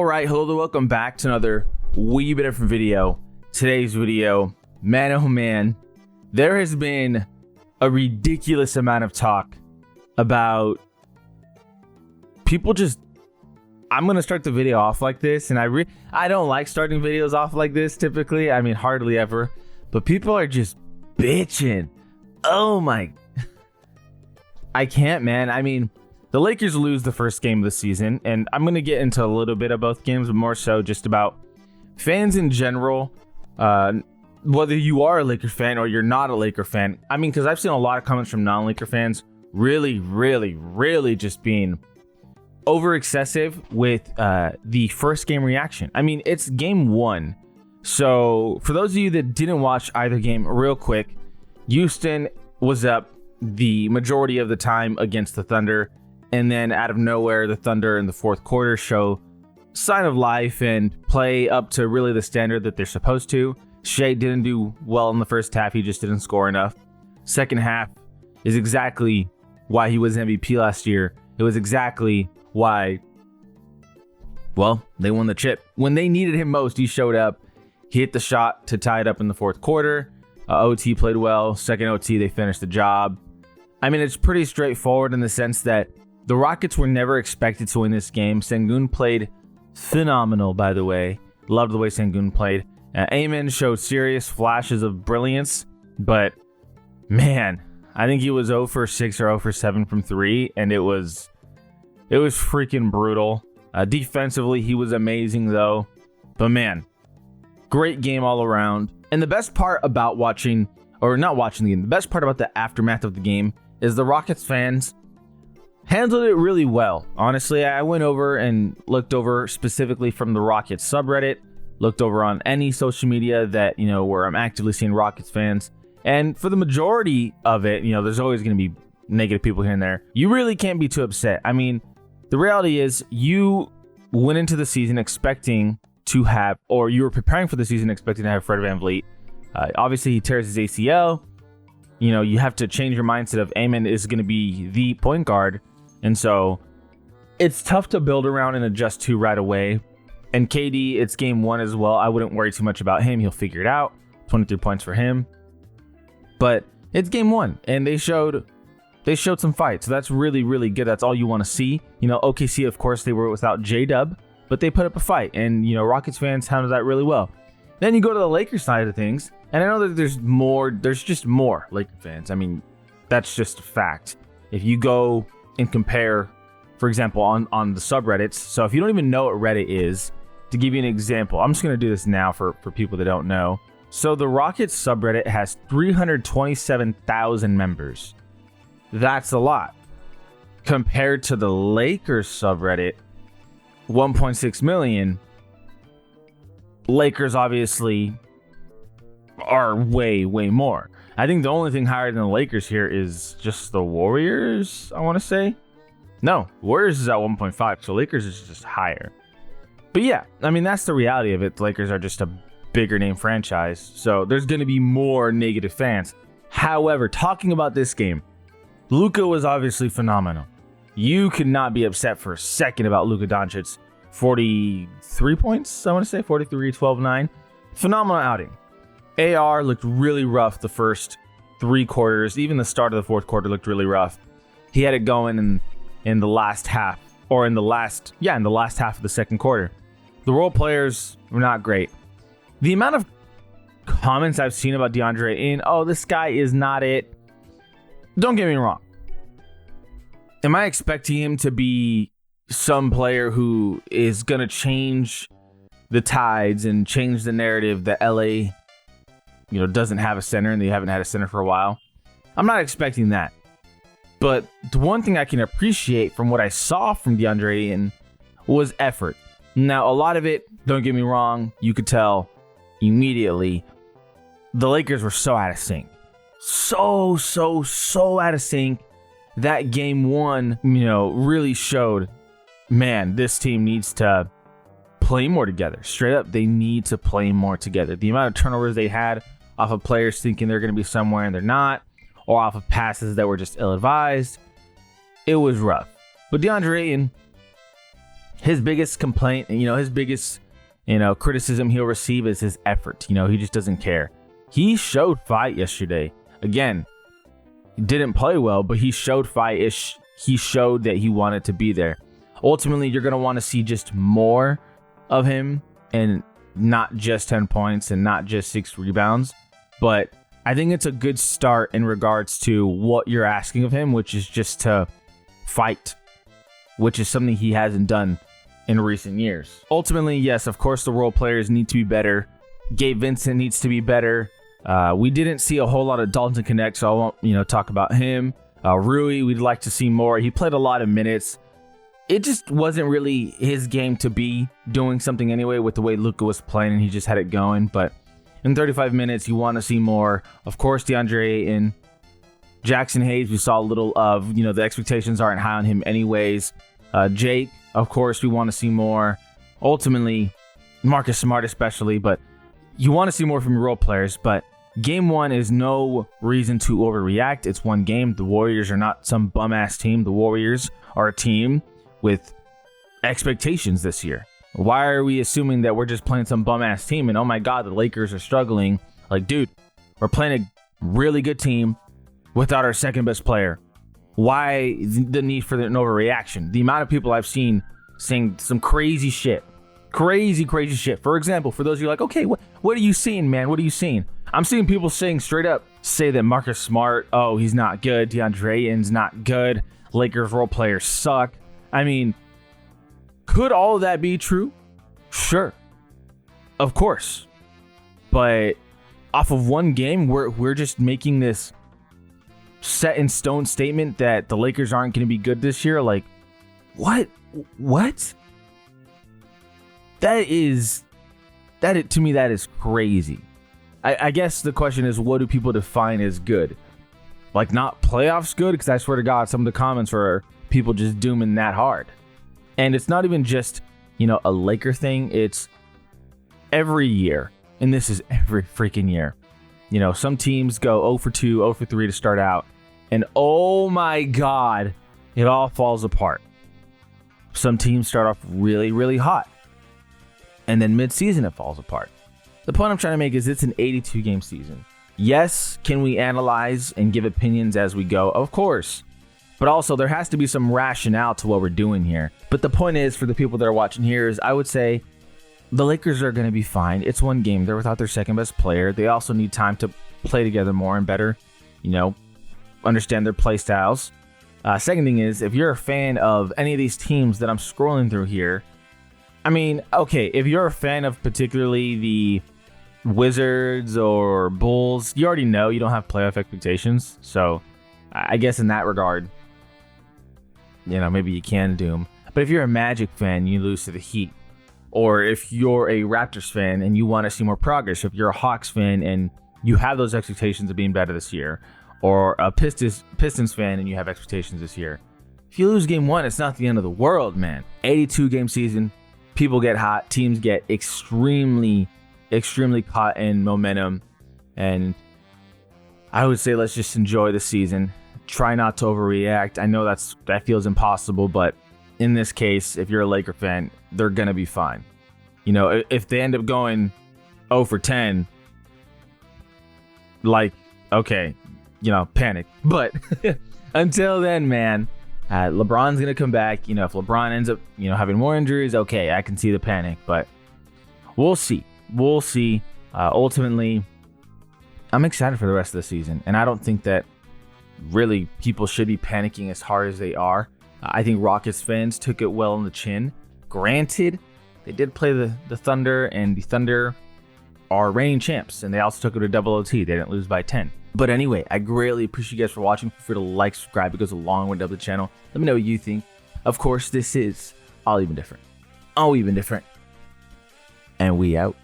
Alright, hello and welcome back to another wee bit different video. Today's video, man oh man, there has been a ridiculous amount of talk about people just... I'm going to start the video off like this, and I don't like starting videos off like this typically. I mean, hardly ever. But people are just bitching. Oh my... I can't, man. I mean, the Lakers lose the first game of the season, and I'm going to get into a little bit of both games, but more so just about fans in general, whether you are a Laker fan or you're not a Laker fan. I mean, because I've seen a lot of comments from non-Laker fans really just being over excessive with the first game reaction. I mean, it's game one. So for those of you that didn't watch either game, real quick, Houston was up the majority of the time against the Thunder. And then out of nowhere, the Thunder in the fourth quarter show sign of life and play up to really the standard that they're supposed to. Shea didn't do well in the first half. He just didn't score enough. Second half is exactly why he was MVP last year. It was exactly why, well, they won the chip. When they needed him most, he showed up. He hit the shot to tie it up in the fourth quarter. OT played well. Second OT, they finished the job. I mean, it's pretty straightforward in the sense that the Rockets were never expected to win this game. Sengun played phenomenal, by the way. Loved the way Sengun played. Amen showed serious flashes of brilliance, but man, I think he was 0 for 6 or 0 for 7 from 3, and it was freaking brutal. Defensively, he was amazing, though. But man, great game all around. And the best part about watching, or not watching the game, the best part about the aftermath of the game is the Rockets fans handled it really well. Honestly, I went over and looked over specifically from the Rockets subreddit, looked over on any social media that, where I'm actively seeing Rockets fans. And for the majority of it, there's always going to be negative people here and there. You really can't be too upset. I mean, the reality is you went into the season expecting to have, or you were preparing for the season expecting to have Fred VanVleet. Obviously, he tears his ACL. You have to change your mindset of Amen is going to be the point guard. And so it's tough to build around and adjust to right away. And KD, it's game one as well. I wouldn't worry too much about him. He'll figure it out. 23 points for him. But it's game one, and they showed some fight. So that's really good. That's all you want to see. OKC, of course, they were without J-Dub, but they put up a fight. And, Rockets fans handled that really well. Then you go to the Lakers side of things, and I know that there's just more Laker fans. I mean, that's just a fact. If you go and compare, for example, on the subreddits. So if you don't even know what Reddit is, to give you an example, I'm just going to do this now for people that don't know. So the Rockets subreddit has 327,000 members. That's a lot. Compared to the Lakers subreddit, 1.6 million. Lakers obviously are way more. I think the only thing higher than the Lakers here is just the Warriors, I want to say. No, Warriors is at 1.5, so Lakers is just higher. But yeah, I mean, that's the reality of it. The Lakers are just a bigger name franchise, so there's going to be more negative fans. However, talking about this game, Luka was obviously phenomenal. You could not be upset for a second about Luka Doncic. 43 points, I want to say, 43, 12, 9. Phenomenal outing. AR looked really rough the first three quarters. Even the start of the fourth quarter looked really rough. He had it going in the last half, or in the last half of the second quarter. The role players were not great. The amount of comments I've seen about DeAndre this guy is not it. Don't get me wrong. Am I expecting him to be some player who is going to change the tides and change the narrative that LA doesn't have a center, and they haven't had a center for a while? I'm not expecting that. But the one thing I can appreciate from what I saw from DeAndre was effort. Now, a lot of it, don't get me wrong, you could tell immediately the Lakers were so out of sync. So out of sync. That game one, really showed, man, this team needs to play more together. Straight up, they need to play more together. The amount of turnovers they had off of players thinking they're going to be somewhere and they're not, or off of passes that were just ill-advised, it was rough. But DeAndre Ayton, his biggest complaint, his biggest, criticism he'll receive is his effort. He just doesn't care. He showed fight yesterday. Again, he didn't play well, but he showed fight. He showed that he wanted to be there. Ultimately, you're going to want to see just more of him and not just 10 points and not just 6 rebounds. But I think it's a good start in regards to what you're asking of him, which is just to fight, which is something he hasn't done in recent years. Ultimately, yes, of course, the role players need to be better. Gabe Vincent needs to be better. We didn't see a whole lot of Dalton Connect, so I won't, talk about him. Rui, we'd like to see more. He played a lot of minutes. It just wasn't really his game to be doing something anyway with the way Luka was playing, and he just had it going. But in 35 minutes, you want to see more. Of course, DeAndre Ayton. Jackson Hayes, we saw a little of. The expectations aren't high on him anyways. Jake, of course, we want to see more. Ultimately, Marcus Smart especially, but you want to see more from your role players. But game 1 is no reason to overreact. It's one game. The Warriors are not some bum-ass team. The Warriors are a team with expectations this year. Why are we assuming that we're just playing some bum-ass team and, oh my God, the Lakers are struggling? Like, dude, we're playing a really good team without our second best player. Why the need for an overreaction? The amount of people I've seen saying some crazy shit. Crazy shit. For example, for those of you like, okay, what are you seeing, man? What are you seeing? I'm seeing people saying straight up, say that Marcus Smart, oh, he's not good. DeAndre Ayton's not good. Lakers role players suck. I mean, could all of that be true? Sure. Of course. But off of one game, we're just making this set in stone statement that the Lakers aren't going to be good this year. Like, what? To me, that is crazy. I guess the question is, what do people define as good? Like, not playoffs good? Because I swear to God, some of the comments were people just dooming that hard. And it's not even just, a Laker thing. It's every year. And this is every freaking year. Some teams go 0 for 2, 0 for 3 to start out. And oh my God, it all falls apart. Some teams start off really, really hot. And then mid-season, it falls apart. The point I'm trying to make is it's an 82-game season. Yes, can we analyze and give opinions as we go? Of course. But also, there has to be some rationale to what we're doing here. But the point is, for the people that are watching here, is I would say the Lakers are going to be fine. It's one game. They're without their second best player. They also need time to play together more and better, understand their play styles. Second thing is, if you're a fan of any of these teams that I'm scrolling through here, I mean, okay, if you're a fan of particularly the Wizards or Bulls, you already know you don't have playoff expectations. So I guess in that regard, maybe you can doom. But if you're a Magic fan, you lose to the Heat. Or if you're a Raptors fan and you want to see more progress, if you're a Hawks fan and you have those expectations of being better this year, or a Pistons fan and you have expectations this year, if you lose game 1, it's not the end of the world, man. 82-game season, people get hot, teams get extremely caught in momentum, and I would say let's just enjoy the season. Try not to overreact. I know that feels impossible, but in this case, if you're a Laker fan, they're gonna be fine. If they end up going 0 for 10, like, okay, panic. But until then, man, LeBron's gonna come back. If LeBron ends up, having more injuries, okay, I can see the panic. But we'll see. Ultimately, I'm excited for the rest of the season, and I don't think that really people should be panicking as hard as they are. I think Rockets fans took it well on the chin. Granted, they did play the Thunder, and the Thunder are reigning champs, and they also took it to double OT. They didn't lose by 10. But anyway, I greatly appreciate you guys for watching. Feel free to like, subscribe. It goes a long way to help the channel. Let me know what you think. Of course, this is All Even Different. All Even Different. And we out.